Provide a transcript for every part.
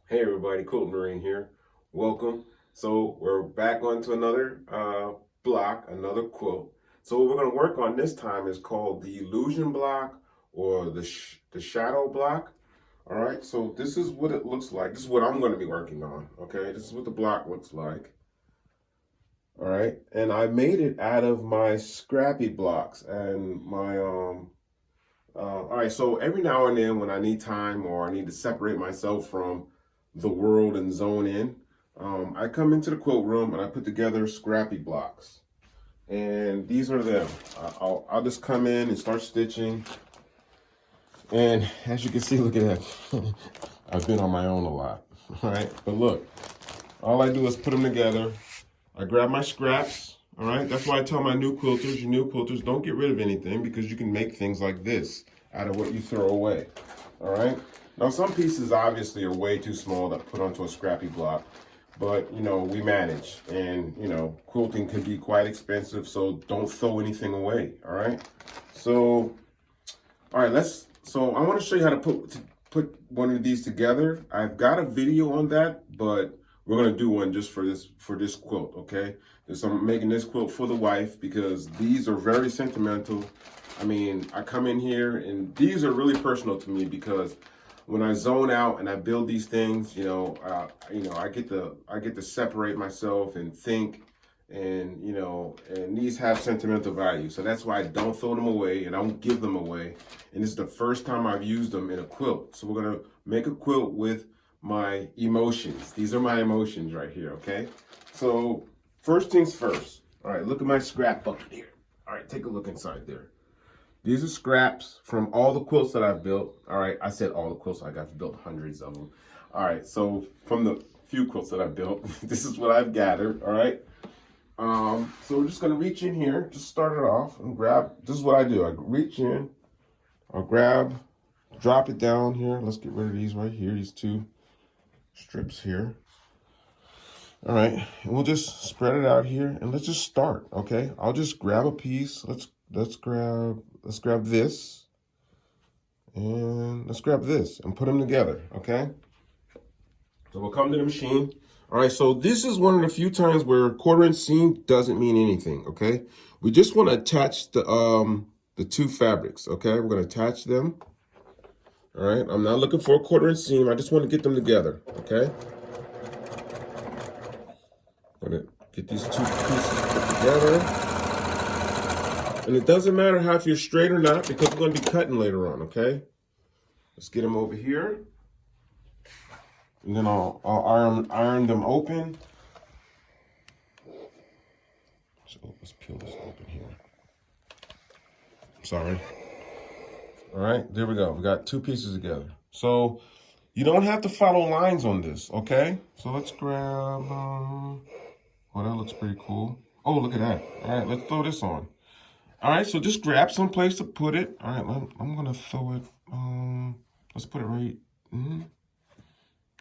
Hey everybody, Quilt Marine here. Welcome. So we're back onto another block, another quilt. So what we're going to work on this time is called the illusion block or the shadow block. All right, so this is what it looks like. This is what I'm going to be working on. Okay, this is what the block looks like. All right, and I made it out of my scrappy blocks and my all right, so every now and then when I need time or I need to separate myself from the world and zone in, I come into the quilt room and I put together scrappy blocks. And these are them. I'll just come in and start stitching. And as you can see, look at that. I've been on my own a lot, all right? But look, all I do is put them together. I grab my scraps, all right? That's why I tell my new quilters, don't get rid of anything because you can make things like this out of what you throw away, all right? Now, some pieces obviously are way too small to put onto a scrappy block, but, you know, we manage. And, you know, quilting can be quite expensive, so don't throw anything away, all right? So, all right, so I want to show you how to put one of these together. I've got a video on that, but we're gonna do one just for this quilt, okay? So I'm making this quilt for the wife because these are very sentimental. I mean, I come in here and these are really personal to me because when I zone out and I build these things, I get to separate myself and think, and and these have sentimental value. So that's why I don't throw them away and I don't give them away. And this is the first time I've used them in a quilt. So we're gonna make a quilt with my emotions. These are my emotions right here, okay? So first things first. All right, look at my scrap bucket here. All right, take a look inside there. These are scraps from all the quilts that I've built. All right, I said all the quilts. I've built hundreds of them. All right, so from the few quilts that I've built, this is what I've gathered. All right. So we're just gonna reach in here, just start it off and grab. This is what I do. I reach in, I'll grab, drop it down here. Let's get rid of these right here. These two strips here. All right, and we'll just spread it out here and let's just start. Okay, I'll just grab a piece. Let's grab this and let's grab this and put them together. Okay, so we'll come to the machine. All right, so this is one of the few times where 1/4 inch seam doesn't mean anything. Okay, we just want to attach the two fabrics. Okay, we're gonna attach them. All right, I'm not looking for a 1/4 inch seam. I just want to get them together. Okay. Gonna get these two pieces put together. And it doesn't matter how if you're straight or not because we're gonna be cutting later on, okay? Let's get them over here. And then I'll iron them open. So let's peel this open here. Sorry. All right, there we go. We got two pieces together. So you don't have to follow lines on this, okay? So let's grab, oh, that looks pretty cool. Oh, look at that. All right, let's throw this on. All right, so just grab some place to put it. All right, I'm gonna throw it, let's put it right,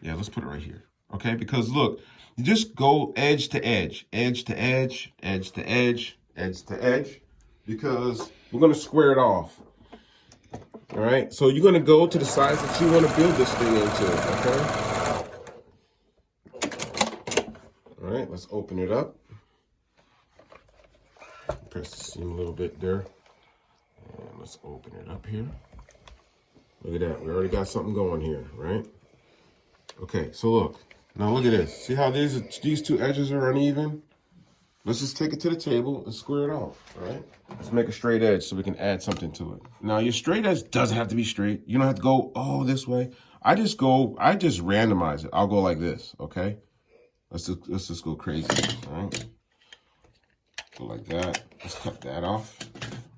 yeah, let's put it right here. Okay, because look, you just go edge to edge, edge to edge, edge to edge, edge to edge, because we're gonna square it off. All right, so you're gonna go to the size that you wanna build this thing into, okay? All right, let's open it up. Press the seam a little bit there. And let's open it up here. Look at that, we already got something going here, right? Okay, so look, now look at this. See how these two edges are uneven? Let's just take it to the table and square it off, all right? Let's make a straight edge so we can add something to it. Now your straight edge doesn't have to be straight. You don't have to go, oh, this way. I just randomize it. I'll go like this, okay? Let's just go crazy, all right? Go like that. Let's cut that off.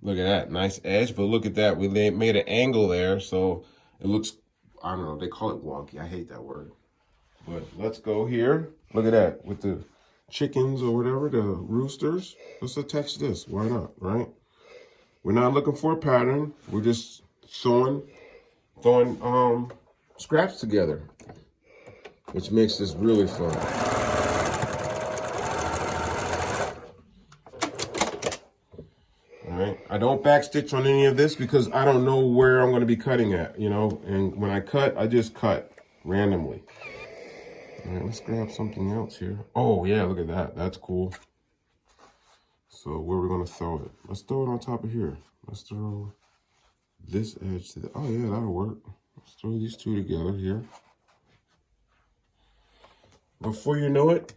Look at that, nice edge, but look at that. We made an angle there, so it looks, I don't know, they call it wonky. I hate that word. But let's go here. Look at that, with the chickens or whatever, the roosters. Let's attach this, why not, right? We're not looking for a pattern. We're just throwing scraps together, which makes this really fun. I don't backstitch on any of this because I don't know where I'm going to be cutting at, you know, and when I cut, I just cut randomly. All right, let's grab something else here. Oh yeah, look at that. That's cool. So where we're gonna throw it? Let's throw it on top of here. Let's throw this edge to the. Oh yeah, that'll work. Let's throw these two together here. Before you know it,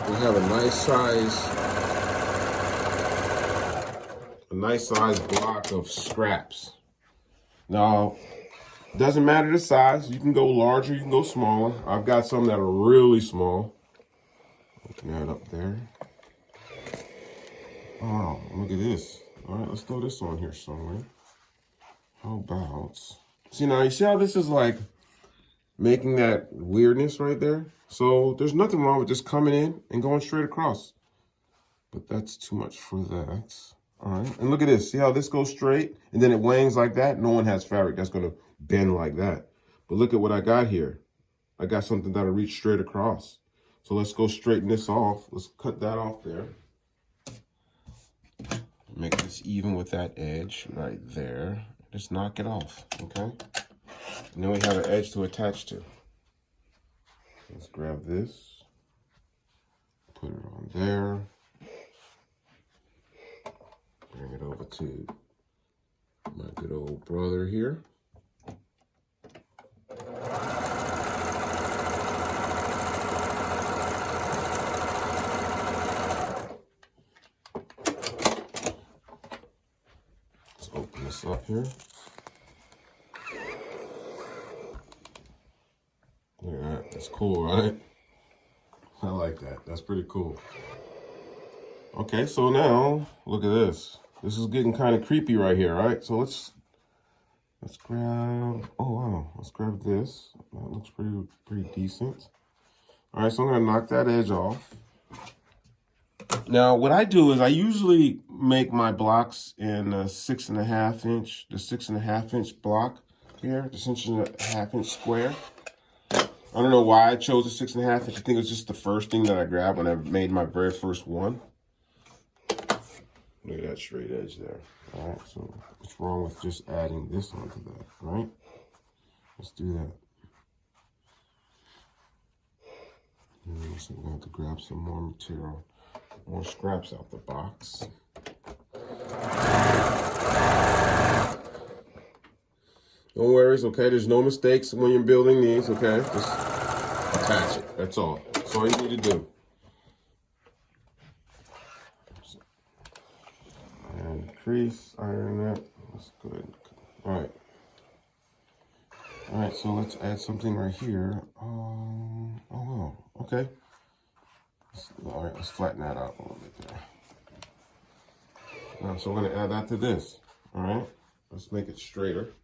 we have a nice size block of scraps. Now, doesn't matter the size. You can go larger, you can go smaller. I've got some that are really small. Open that up there. Oh, look at this. All right, let's throw this on here somewhere. How about, see now, you see how this is like making that weirdness right there? So there's nothing wrong with just coming in and going straight across. But that's too much for that. All right, and look at this. See how this goes straight and then it wangs like that? No one has fabric that's gonna bend like that. But look at what I got here. I got something that'll reach straight across. So let's go straighten this off. Let's cut that off there. Make this even with that edge right there. Just knock it off, okay? And then we have an edge to attach to. Let's grab this, put it on there. Bring it over to my good old brother here. Let's open this up here. Look at that. That's cool, right? I like that. That's pretty cool. Okay, so now look at this. This is getting kind of creepy right here, right? So let's grab, oh wow, let's grab this. That looks pretty decent. All right, so I'm gonna knock that edge off. Now, what I do is I usually make my blocks in a 6.5 inch, the 6.5 inch block here, the 6.5 inch square. I don't know why I chose a 6.5 inch. I think it was just the first thing that I grabbed when I made my very first one. Look at that straight edge there. All right, so what's wrong with just adding this onto that, right? Let's do that. So we're going to have to grab some more material, more scraps out the box. No worries, okay? There's no mistakes when you're building these, okay? Just attach it, that's all. That's all you need to do. And crease, iron that, that's good. All right. All right, so let's add something right here. Oh, wow, okay. All right, let's flatten that out a little bit there. Now, so we're gonna add that to this, all right? Let's make it straighter.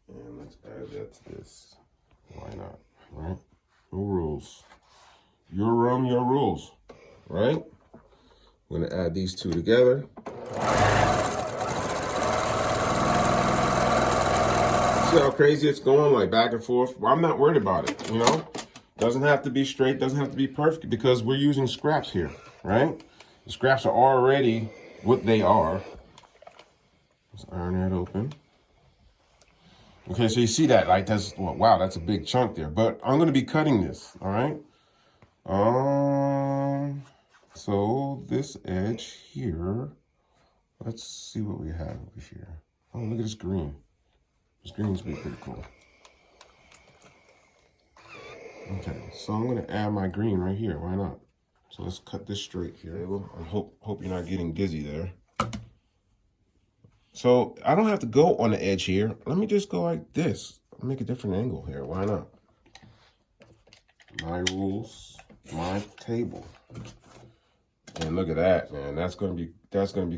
And let's add that to this. Why not, right? No rules. Your room, your rules, right? I'm gonna add these two together. See how crazy it's going, like back and forth? Well, I'm not worried about it, you know? Doesn't have to be straight, doesn't have to be perfect because we're using scraps here, right? The scraps are already what they are. Let's iron that open. Okay, so you see that, like that's, well, wow, that's a big chunk there. But I'm gonna be cutting this, all right? So this edge here, let's see what we have over here. Oh, look at this green. This green's pretty cool. Okay, so I'm gonna add my green right here, why not? So let's cut this straight here. I hope you're not getting dizzy there. So I don't have to go on the edge here. Let me just go like this. I'll make a different angle here, why not? My rules, my table. And look at that, man. That's gonna be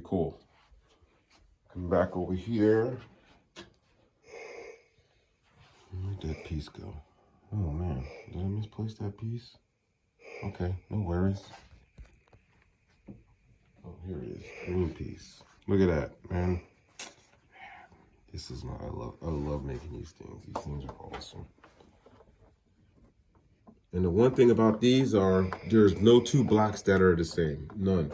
cool. Come back over here. Where'd that piece go? Oh man, did I misplace that piece? Okay, no worries. Oh, here it is, green piece. Look at that, man. This is I love making these things. These things are awesome. And the one thing about these are there's no two blocks that are the same. None.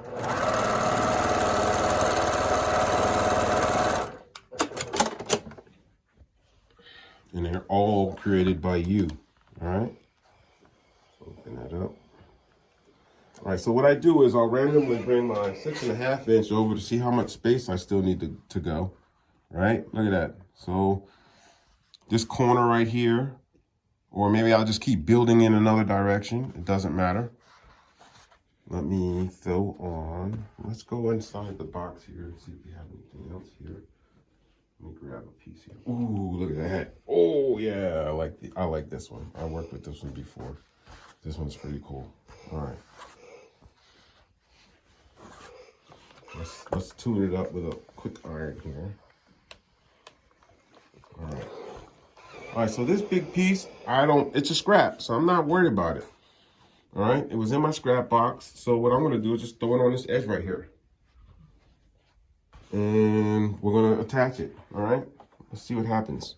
they're all created by you. All right. Open that up. All right, so what I do is I'll randomly bring my 6.5 inch over to see how much space I still need to go. All right, look at that. So this corner right here, or maybe I'll just keep building in another direction. It doesn't matter. Let me throw on, let's go inside the box here and see if we have anything else here. Let me grab a piece here. Ooh, look at that. Oh yeah, I like this one. I worked with this one before. This one's pretty cool. All right. Let's tune it up with a quick iron here. All right, so this big piece, it's a scrap, so I'm not worried about it. All right, it was in my scrap box. So what I'm gonna do is just throw it on this edge right here. And we're gonna attach it, all right? Let's see what happens.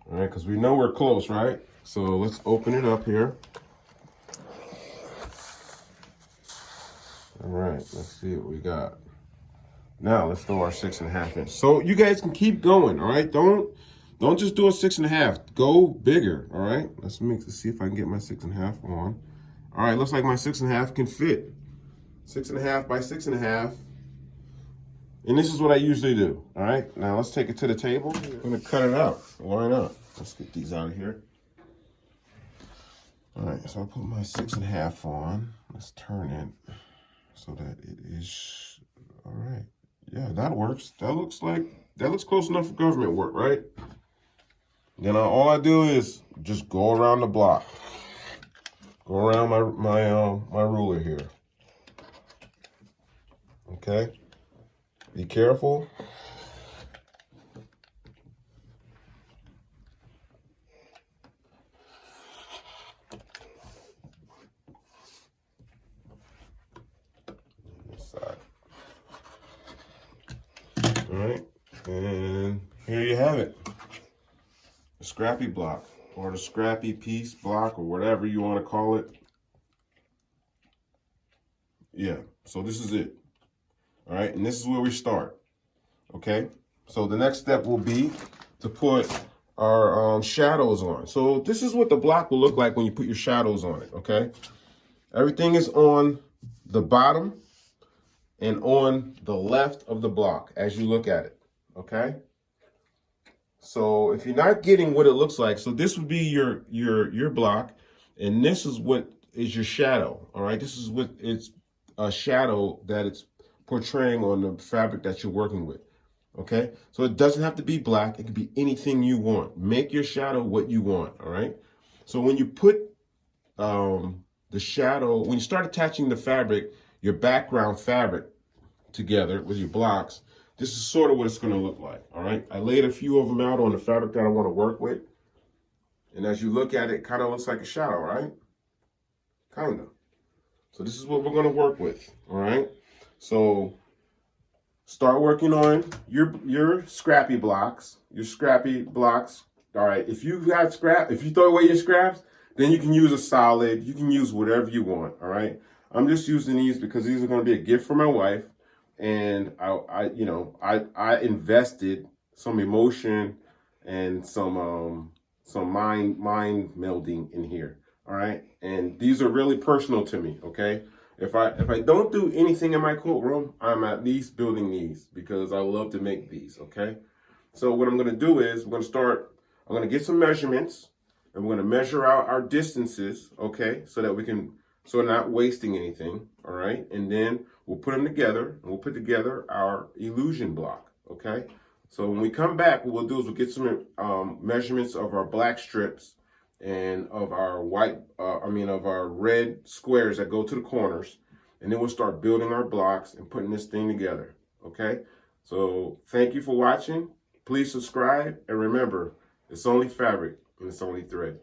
All right, because we know we're close, right? So let's open it up here. All right, let's see what we got. Now let's throw our 6.5 inch. So you guys can keep going, all right? Don't just do a 6.5. Go bigger, all right? Let's see if I can get my 6.5 on. All right, looks like my 6.5 can fit. 6.5 by 6.5. And this is what I usually do, all right? Now let's take it to the table. I'm gonna cut it out, line up. Let's get these out of here. All right, so I'll put my 6.5 on. Let's turn it so that it is, all right. Yeah, that works. That looks close enough for government work, right? Then all I do is just go around the block. Go around my ruler here. Okay? Be careful. This side. All right, and here you have it. The scrappy block, or the scrappy piece block, or whatever you want to call it. Yeah, so this is it. All right, and this is where we start. Okay, so the next step will be to put our shadows on. So this is what the block will look like when you put your shadows on it, okay? Everything is on the bottom and on the left of the block as you look at it, okay? So if you're not getting what it looks like, so this would be your block, and this is what is your shadow, all right? This is what it's a shadow that it's portraying on the fabric that you're working with, okay? So it doesn't have to be black. It could be anything you want. Make your shadow what you want, all right? So when you put the shadow, when you start attaching the fabric, your background fabric together with your blocks, this is sort of what it's going to look like, all right? I laid a few of them out on the fabric that I want to work with. And as you look at it, it kind of looks like a shadow, right? Kind of. So this is what we're going to work with, all right? So start working on your scrappy blocks, all right? If you've got if you throw away your scraps, then you can use a solid, you can use whatever you want, all right? I'm just using these because these are going to be a gift for my wife. And I invested some emotion and some mind melding in here. All right. And these are really personal to me. Okay. If I don't do anything in my quilt room, I'm at least building these because I love to make these. Okay. So what I'm going to do is I'm going to get some measurements and we're going to measure out our distances. Okay. So that so we're not wasting anything, all right? And then we'll put them together, and we'll put together our illusion block, okay? So when we come back, what we'll do is we'll get some measurements of our black strips and of our of our red squares that go to the corners, and then we'll start building our blocks and putting this thing together, okay? So thank you for watching. Please subscribe, and remember, it's only fabric and it's only thread.